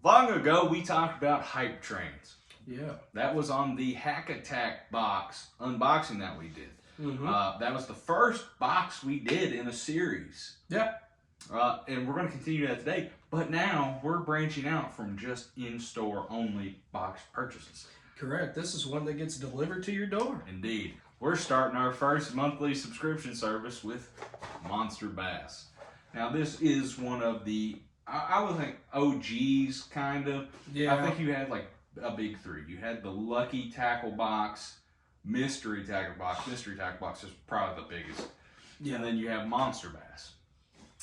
Long ago, we talked about hype trains. Yeah. That was on the Hack Attack box unboxing that we did. That was the first box we did in a series. Yeah. And we're going to continue that today. But now we're branching out from just in-store only box purchases. Correct. This is one that gets delivered to your door. Indeed. We're starting our first monthly subscription service with Monsterbass. Now this is one of the, I would think OGs kind of. Yeah. I think you had like a big three. You had the Lucky Tackle Box, Mystery Tackle Box. Mystery Tackle Box is probably the biggest. Yeah. And then you have Monsterbass.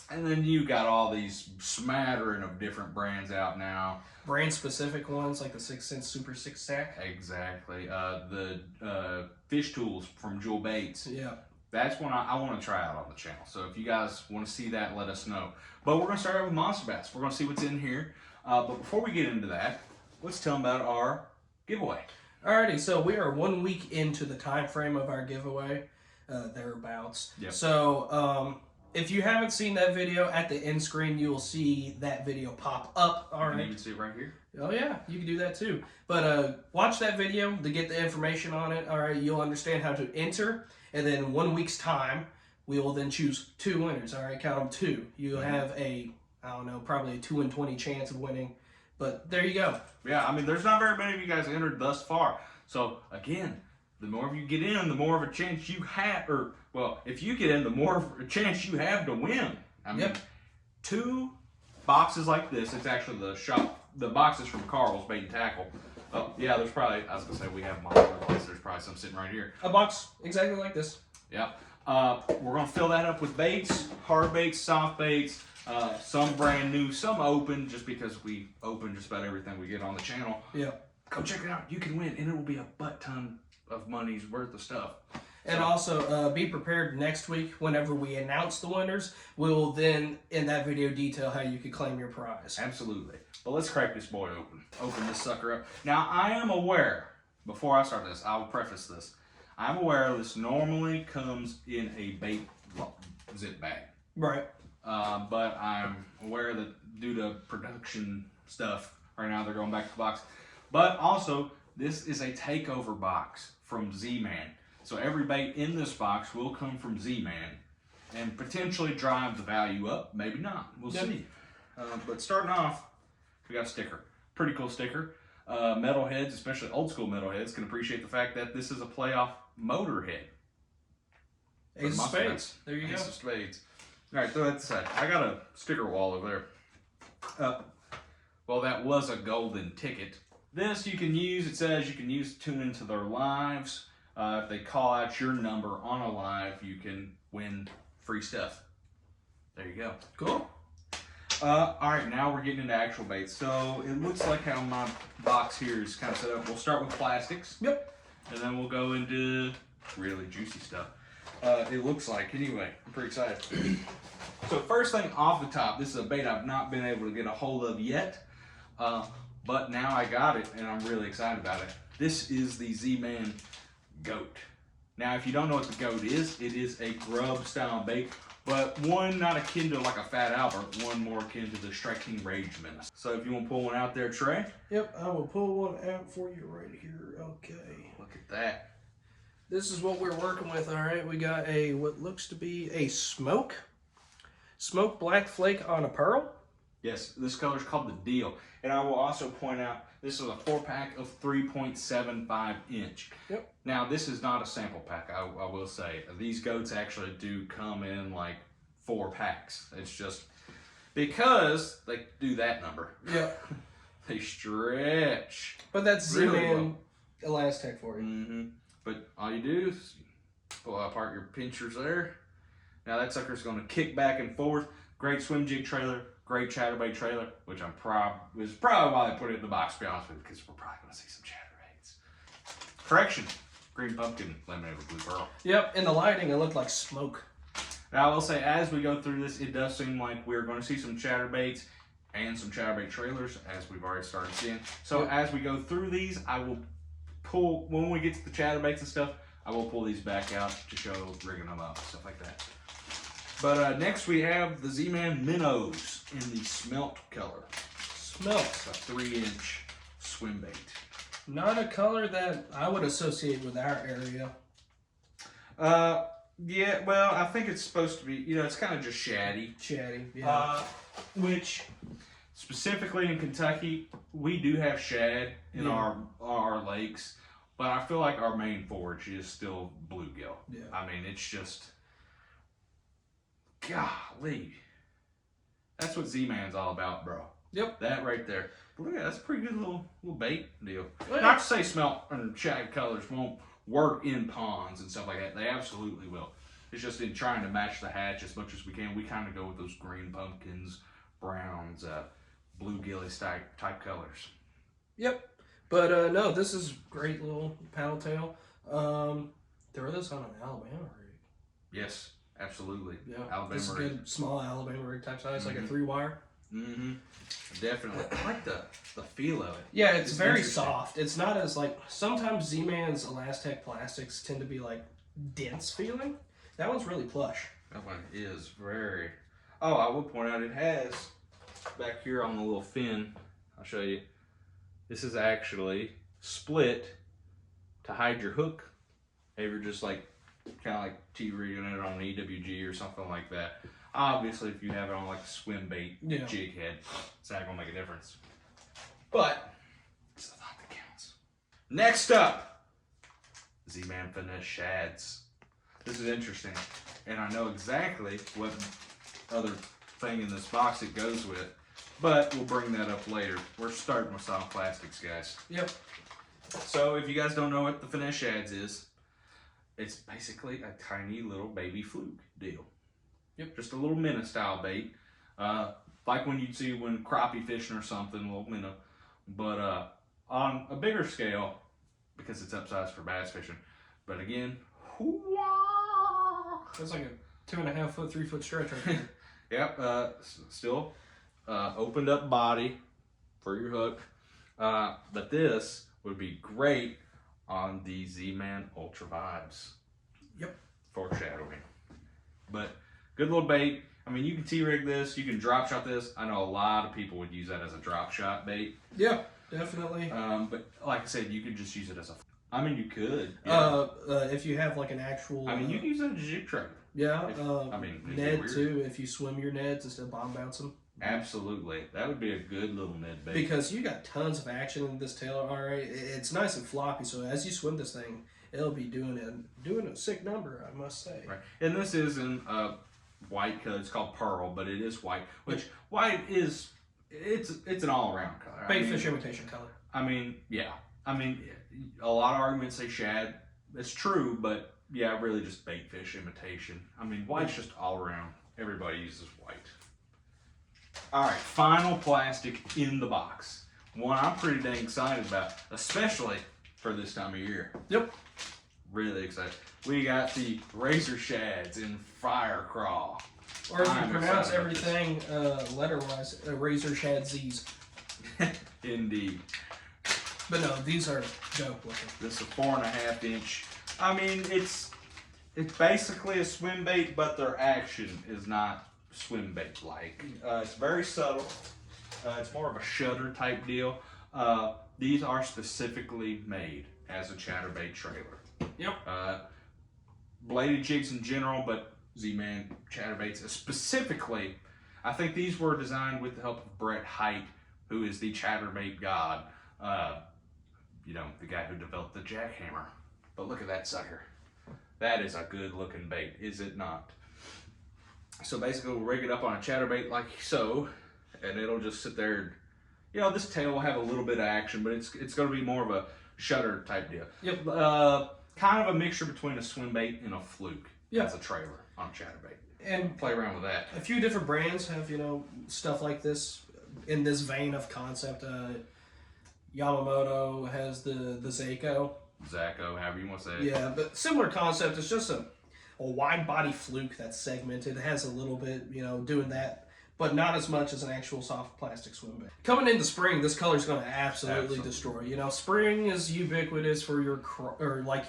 And then you got all these smattering of different brands out now. Brand specific ones like the 6 cent Super 6 Stack. Exactly. The fish tools from Jewel Baits. Yeah. That's one I want to try out on the channel. So if you guys want to see that, let us know. But we're going to start out with Monsterbass. We're going to see what's in here. But before we get into that, let's tell them about our giveaway. Alrighty, so we are 1 week into the time frame of our giveaway, thereabouts. Yep. So if you haven't seen that video, at the end screen you will see that video pop up. You can even see it right here. Oh yeah, you can do that too. But watch that video to get the information on it. Alright, you'll understand how to enter. And then 1 week's time, we will then choose 2 winners. Alright, count them 2. You'll have a, I don't know, probably a 2 in 20 chance of winning. But there you go. Yeah, I mean, there's not very many of you guys entered thus far. So, again, the more of you get in, the more of a chance you have, or, well, if you get in, the more of a chance you have to win. I mean, 2 boxes like this, it's actually the boxes from Carl's Bait and Tackle. Oh, yeah, there's probably, I was going to say we have them all over the place. There's probably some sitting right here. A box exactly like this. Yep. We're going to fill that up with baits, hard baits, soft baits, some brand new, some open, just because we open just about everything we get on the channel. Yeah. Go check it out. You can win, and it will be a butt ton of money's worth of stuff. And also, be prepared next week whenever we announce the winners. We'll then, in that video, detail how you can claim your prize. Absolutely. But let's crack this boy open. Open this sucker up. Now, I am aware, before I start this, I'll preface this. I'm aware this normally comes in a bait zip bag. Right. But I'm aware that due to production stuff, right now they're going back to the box. But also, this is a takeover box from Z-Man. So every bait in this box will come from Z-Man and potentially drive the value up. Maybe not. We'll see. But starting off, we got a sticker. Pretty cool sticker. Metalheads, especially old school metalheads, can appreciate the fact that this is a playoff motorhead. Ace of Spades. There you go. Ace of Spades. All right, throw that aside. I got a sticker wall over there. Well, that was a golden ticket. This you can use, it says you can use to tune into their lives. If they call out your number on a live, you can win free stuff. There you go. Cool. All right, now we're getting into actual baits. So it looks like how my box here is kind of set up. We'll start with plastics. Yep. And then we'll go into really juicy stuff. It looks like, anyway. I'm pretty excited. So first thing off the top, this is a bait I've not been able to get a hold of yet. But now I got it, and I'm really excited about it. This is the Z-Man Goat. Now, if you don't know what the Goat is, it is a grub style bait, but one not akin to like a Fat Albert, one more akin to the Striking Rage Menace. So if you want to pull one out there, Trey. Yep, I will pull one out for you right here. Okay. Look at that. This is what we're working with, all right? We got a, what looks to be a smoke black flake on a pearl. Yes, this color is called the Deal. And I will also point out, this is a 4-pack of 3.75 inch. Yep. Now, this is not a sample pack, I will say. These goats actually do come in like 4 packs. It's just because they do that number. Yep. They stretch. But that's really Z-Man Elastic for you. Mm-hmm. But all you do is pull apart your pinchers there. Now that sucker's going to kick back and forth. Great swim jig trailer. Great Chatterbait trailer, which is probably why they put it in the box, to be honest with you, because we're probably going to see some Chatterbaits. Correction, green pumpkin, lemonade with blue pearl. Yep, in the lighting, it looked like smoke. Now, I will say, as we go through this, it does seem like we're going to see some Chatterbaits and some Chatterbait trailers, as we've already started seeing. So, as we go through these, I will pull, when we get to the Chatterbaits and stuff, I will pull these back out to show rigging them up, stuff like that. But next we have the Z-Man Minnows in the smelt color. Smell it. It's a 3-inch Swimbait. Not a color that I would associate with our area. Yeah, well, I think it's supposed to be, you know, it's kind of just shaddy. Shaddy, yeah. Which, specifically in Kentucky, we do have shad in our lakes, but I feel like our main forage is still bluegill. Yeah. I mean, it's just, golly. That's what Z-Man's all about, bro. Yep. That right there. But look at that, that's a pretty good little bait deal. Well, Not to say smelt and shag colors won't work in ponds and stuff like that. They absolutely will. It's just in trying to match the hatch as much as we can. We kind of go with those green pumpkins, browns, bluegilly type colors. Yep. But no, this is great little paddle tail. Throw this on an Alabama rig. Yes, absolutely. Yeah. Alabama this is rig. Good small Alabama rig type size, like a 3-wire. Mm-hmm. Definitely. I like the feel of it. Yeah, it's very soft. It's not as like, sometimes Z-Man's Elastec plastics tend to be like dense feeling. That one's really plush. That one is very... Oh, I will point out it has, back here on the little fin, I'll show you, this is actually split to hide your hook. If you're just like, kind of like T-rigging it on an EWG or something like that. Obviously, if you have it on like a swim bait jig head, it's not going to make a difference. But, it's the thought that counts. Next up, Z-Man Finesse Shadz. This is interesting, and I know exactly what other thing in this box it goes with, but we'll bring that up later. We're starting with soft plastics, guys. Yep. So if you guys don't know what the Finesse Shadz is, it's basically a tiny little baby fluke deal. Yep. Just a little minnow style bait, like when you'd see when crappie fishing or something, a little minnow. But on a bigger scale, because it's upsized for bass fishing. But again, that's like a 2.5 foot, 3 foot stretch right there. Yep. Still opened up body for your hook. But this would be great on the Z-Man Ultra Vibes. Yep. Foreshadowing. But good little bait. I mean, you can T-rig this, you can drop shot this. I know a lot of people would use that as a drop shot bait. Yeah, definitely. But like I said, you could just use it as a... I mean, you could. Yeah. If you have like an actual... I mean, you can use it as a jig trailer. Yeah. I mean, Ned too, if you swim your Neds instead of bomb bounce them. Absolutely. That would be a good little Ned bait. Because you got tons of action in this tail, alright. It's nice and floppy, so as you swim this thing, it'll be doing a sick number, I must say. Right. And this is in white color. It's called pearl, but it is white. Which white is it's an all around color. Bait fish imitation color. I mean, yeah. I mean, a lot of arguments say shad. It's true, but yeah, really just bait fish imitation. I mean, white's just all around. Everybody uses white. All right, final plastic in the box. One I'm pretty dang excited about, especially for this time of year. Yep. Really excited. We got the Razor Shadz in Fire Crawl. Or if you pronounce everything letter-wise, Razor Shadz's. Indeed. But no, these are dope looking. This is a 4.5 inch. I mean, it's basically a swim bait, but their action is not swim bait like. It's very subtle. It's more of a shutter type deal. These are specifically made as a chatterbait trailer. Yep. Bladed jigs in general, but Z-Man chatterbaits specifically. I think these were designed with the help of Brett Height, who is the chatterbait god. You know, the guy who developed the jackhammer. But look at that sucker. That is a good looking bait, is it not? So basically we'll rig it up on a chatterbait like so, and it'll just sit there. And, you know, this tail will have a little bit of action, but it's going to be more of a shutter type deal. Yep. Kind of a mixture between a swim bait and a fluke. Yep. As a trailer on a chatterbait. And play around with that. A few different brands have, you know, stuff like this in this vein of concept. Yamamoto has the Zako. Zako, however you want to say it. Yeah, but similar concept. It's just a wide body fluke that's segmented. It has a little bit, you know, doing that, but not as much as an actual soft plastic swim bait. Coming into spring, this color is going to absolutely destroy. You know, spring is ubiquitous for your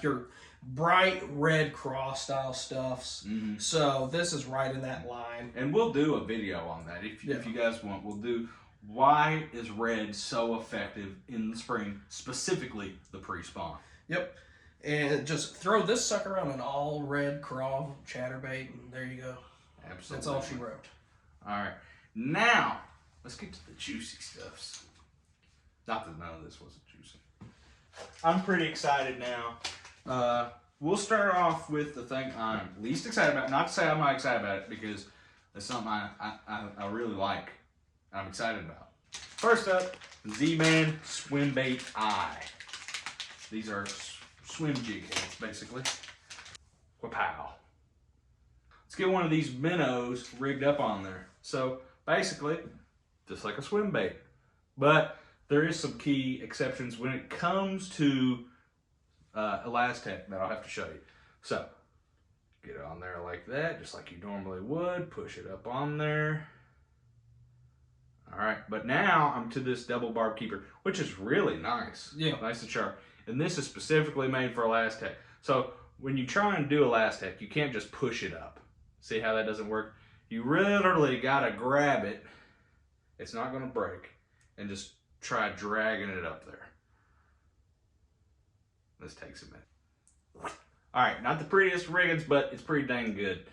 your bright red cross style stuffs. So this is right in that line. And we'll do a video on that if you guys want. We'll do Why is red so effective in the spring, specifically the pre-spawn? Yep. And just throw this sucker on an all red craw chatterbait, and there you go. Absolutely. That's all she wrote. All right. Now, let's get to the juicy stuffs. Not that none of this wasn't juicy. I'm pretty excited now. We'll start off with the thing I'm least excited about. Not to say I'm not excited about it, because it's something I really like. I'm excited about. First up, Z-Man Swimbait Eye. These are swim jig heads, basically. Wapow. Let's get one of these minnows rigged up on there. So basically, just like a swim bait. But there is some key exceptions when it comes to Elastec that I'll have to show you. So, get it on there like that, just like you normally would. Push it up on there. Alright, but now I'm to this double barb keeper, which is really nice. Yeah. Nice and sharp. And this is specifically made for Elastec. So, when you try and do Elastec, you can't just push it up. See how that doesn't work? You literally gotta grab it. It's not gonna break. And just try dragging it up there. This takes a minute. Alright, not the prettiest riggings, but it's pretty dang good.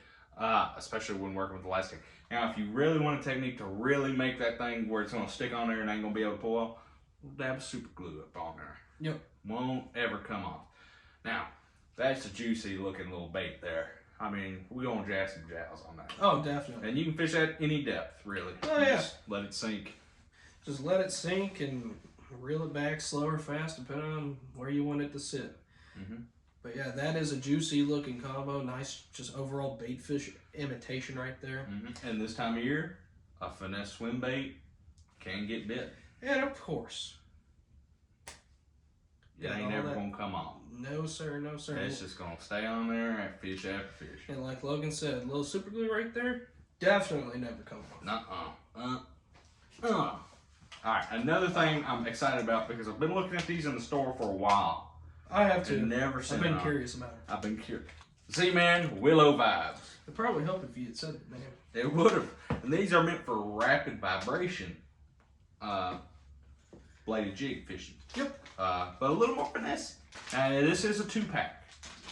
Especially when working with elastic. Now, if you really want a technique to really make that thing where it's gonna stick on there and ain't gonna be able to pull off, dab super glue up on there. Yep. Won't ever come off. Now, that's a juicy looking little bait there. I mean, we're gonna jazz some jazz on that. Oh, definitely. And you can fish at any depth, really. Oh, yeah. Just let it sink. Just let it sink and reel it back slow or fast, depending on where you want it to sit. Mm-hmm. But yeah, that is a juicy looking combo. Nice, just overall bait fish imitation right there. Mm-hmm. And this time of year, a finesse swim bait can get bit. And of course, It ain't never gonna come off. No sir, no sir. It's just gonna stay on there at fish after fish. And like Logan said, a little super glue right there, definitely never come off. Alright, another thing I'm excited about, because I've been looking at these in the store for a while. I have to. Never seen I've been curious about it. I've been curious. Z-Man Willowvibe. It'd probably help if you had said it, man. It would have. And these are meant for rapid vibration bladed jig fishing. Yep. But a little more finesse. This is a 2-pack.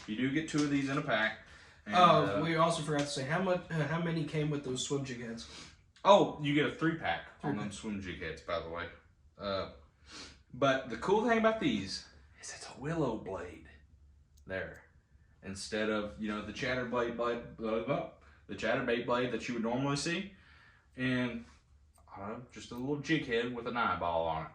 You do get 2 of these in a pack. And, we also forgot to say how many came with those swim jig heads. Oh, you get a 3-pack on them swim jig heads, by the way. But the cool thing about these is it's a willow blade there, instead of, you know, the chatterbait blade that you would normally see, and just a little jig head with an eyeball on it.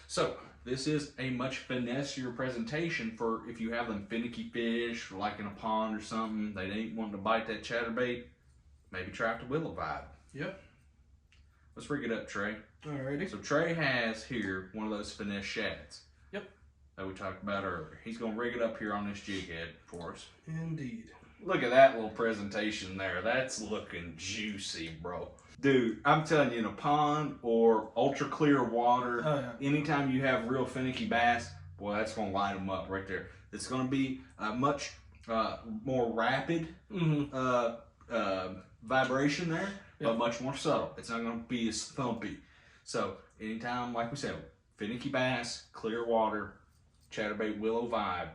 So this is a much finessier presentation for if you have them finicky fish, like in a pond or something, they ain't wanting to bite that chatterbait. Maybe try out the Willowvibe. Yep. Let's rig it up, Trey. Alrighty. So Trey has here one of those finesse Shadz. Yep. That we talked about earlier. He's gonna rig it up here on this jig head for us. Indeed. Look at that little presentation there. That's looking juicy, bro. Dude, I'm telling you, in a pond or ultra clear water, anytime you have real finicky bass, boy, that's gonna light them up right there. It's gonna be a much more rapid vibration there, but much more subtle. It's not gonna be as thumpy. So anytime, like we said, finicky bass, clear water, chatterbait Willowvibe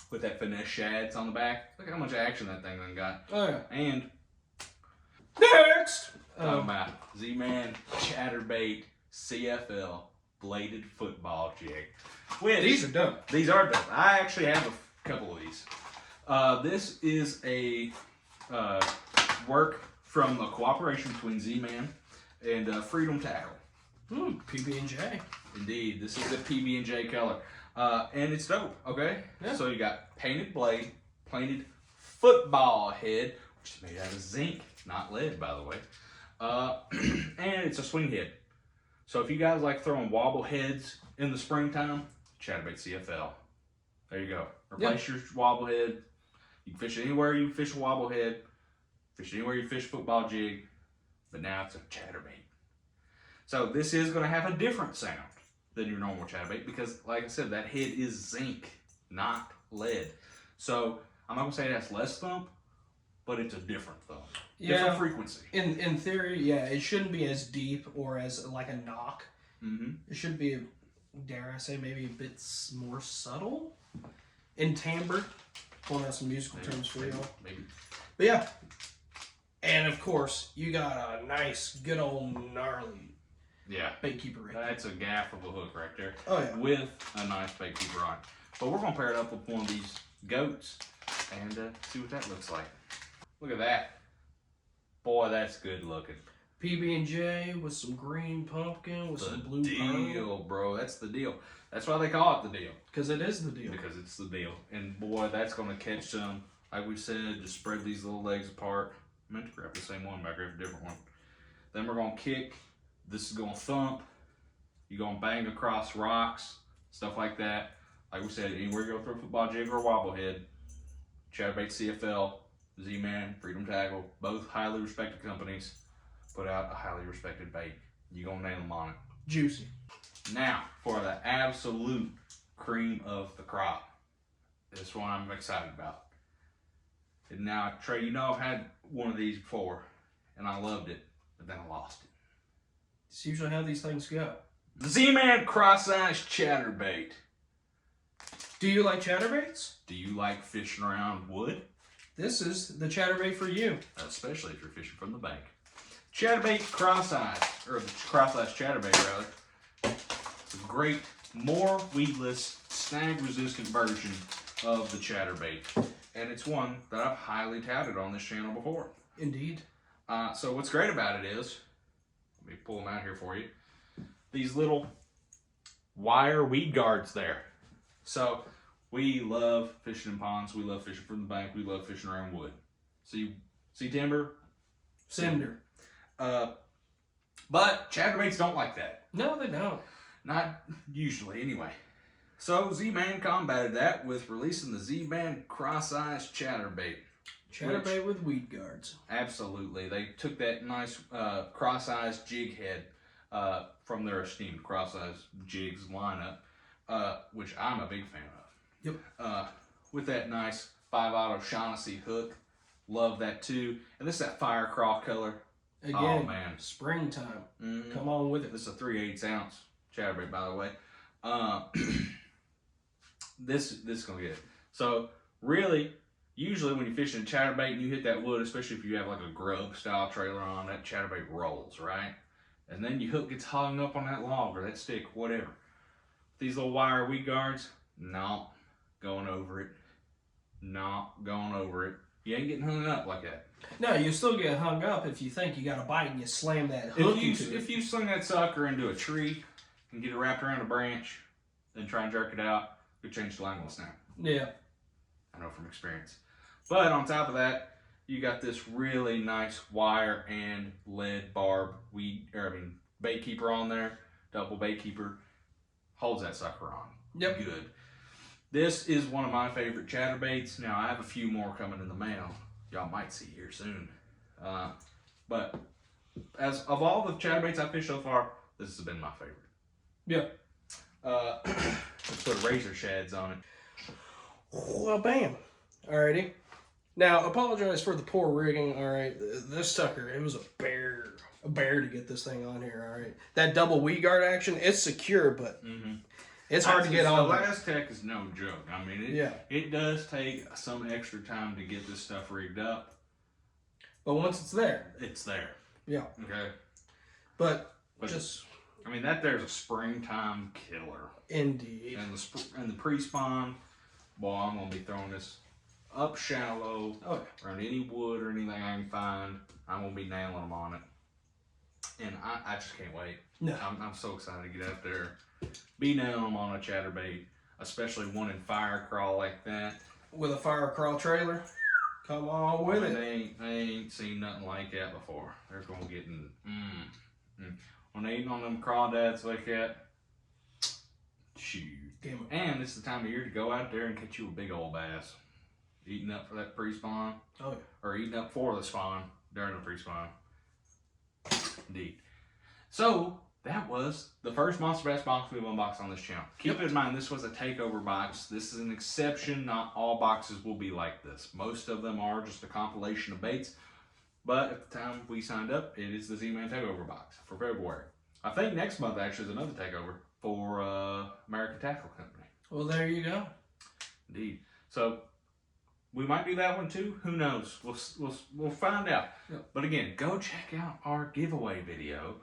with that finesse Shadz on the back. Look how much action that thing done got. Oh yeah. And next, talking about Z-Man Chatterbait CFL bladed football jig. These are dope. These are dope. I actually have a couple of these. This is a work from a cooperation between Z-Man and Freedom Tackle. PB&J. Indeed, this is the PB&J color. And it's dope, okay? Yeah. So you got painted blade, painted football head, which is made out of zinc, not lead, by the way. And it's a swing head. So if you guys like throwing wobble heads in the springtime, Chatterbait CFL. There you go. Replace your wobble head. You can fish it anywhere you fish a wobble head. Fish it anywhere you fish a football jig. But now it's a chatterbait. So this is going to have a different sound than your normal chatterbait because, like I said, that head is zinc, not lead. So I'm not going to say it has less thump, but it's a different thump. Yeah. Different frequency. In theory, yeah, it shouldn't be as deep or as like a knock. It should be, dare I say, maybe a bit more subtle in timbre. Pulling out some musical terms for y'all. Maybe. But yeah. And of course, you got a nice, good old gnarly bait keeper right there. That's a gaff of a hook right there. Oh yeah. With a nice bait keeper on. But we're gonna pair it up with one of these goats and see what that looks like. Look at that. Boy, that's good looking. PB&J with some green pumpkin with some blue deal, bro. That's the deal. That's why they call it the deal. Because it is the deal. Because it's the deal. And boy, that's gonna catch some. Like we said, just spread these little legs apart. I meant to grab the same one, but I grabbed a different one. Then we're gonna kick. This is gonna thump. You're gonna bang across rocks, stuff like that. Like we said, anywhere you go through a football jig or a wobblehead, Chatterbait CFL, Z-Man, Freedom Tackle, both highly respected companies, put out a highly respected bait. You're gonna nail them on it. Juicy. Now, for the absolute cream of the crop. This one I'm excited about. And now, Trey, you know I've had one of these before, and I loved it, but then I lost it. It's usually how these things go. The Z-Man Crosseyez Chatterbait. Do you like chatterbaits? Do you like fishing around wood? This is the chatterbait for you. Especially if you're fishing from the bank. Chatterbait Crosseyez, or the Crosseyez Chatterbait rather. It's a great, more weedless, snag-resistant version of the chatterbait. And it's one that I've highly touted on this channel before. Indeed. So what's great about it is, let me pull them out here for you. These little wire weed guards there. So we love fishing in ponds. We love fishing from the bank. We love fishing around wood. See timber? Cinder. But chatterbaits don't like that. No, they don't. Not usually, anyway. So Z-Man combated that with releasing the Z-Man Crosseyez Chatterbait. Chatterbait with weed guards. Absolutely. They took that nice Crosseyez jig head from their esteemed Crosseyez jigs lineup, which I'm a big fan of. Yep. With that nice 5-auto Shaughnessy hook. Love that too. And this is that fire craw color. Again, oh, man. Springtime. Come on with it. This is a 3/8 ounce chatterbait, by the way. This is gonna get it. So really, usually when you're fishing a chatterbait and you hit that wood, especially if you have like a grub style trailer on, that chatterbait rolls, right? And then your hook gets hung up on that log or that stick, whatever. These little wire weed guards, not going over it. Not going over it. You ain't getting hung up like that. No, you still get hung up if you think you got a bite and you slam that hook into it. If you sling that sucker into a tree and get it wrapped around a branch, then try and jerk it out, you'll change the line will snap. Yeah. I know from experience. But on top of that, you got this really nice wire and lead barb bait keeper on there. Double bait keeper. Holds that sucker on. Yep. Good. This is one of my favorite chatterbaits. Now, I have a few more coming in the mail. Y'all might see here soon. But as of all the chatterbaits I've fished so far, this has been my favorite. Yeah. Let's put razor shads on it. Well, bam. Alrighty. Now, apologize for the poor rigging. Alright, this sucker, it was a bear to get this thing on here. Alright, that double weed guard action, it's secure, but it's hard to get on. The last tech is no joke. I mean, it does take some extra time to get this stuff rigged up. But once it's there. It's there. Yeah. Okay. But just... I mean, that there's a springtime killer. Indeed. And the pre-spawn, boy, I'm going to be throwing this up shallow around any wood or anything I can find. I'm going to be nailing them on it. And I just can't wait. No. I'm so excited to get out there, be nailing them on a chatterbait, especially one in fire crawl like that. With a fire crawl trailer. Come on with it. They ain't seen nothing like that before. They're going to get when they eating on them crawdads like that, shoot. And it's the time of year to go out there and catch you a big old bass. Eating up for that pre-spawn. Oh, yeah. Or eating up for the spawn during the pre-spawn. Indeed. So, that was the first Monsterbass box we've unboxed on this channel. Keep in mind, this was a takeover box. This is an exception. Not all boxes will be like this. Most of them are just a compilation of baits. But at the time we signed up, it is the Z-Man Takeover box for February. I think next month actually is another takeover for American Tackle Company. Well, there you go. Indeed. So we might do that one too. Who knows? We'll find out. Yep. But again, go check out our giveaway video.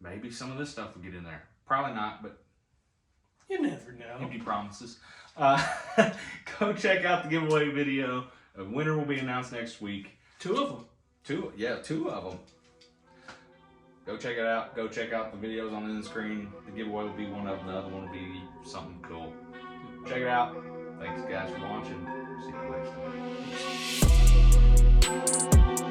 Maybe some of this stuff will get in there. Probably not, but you never know. empty promises. Go check out the giveaway video. A winner will be announced next week. 2 of them. Two of them. Go check it out. Go check out the videos on the screen. The giveaway will be one of them. The other one will be something cool. Check it out. Thanks guys for watching. See you next time.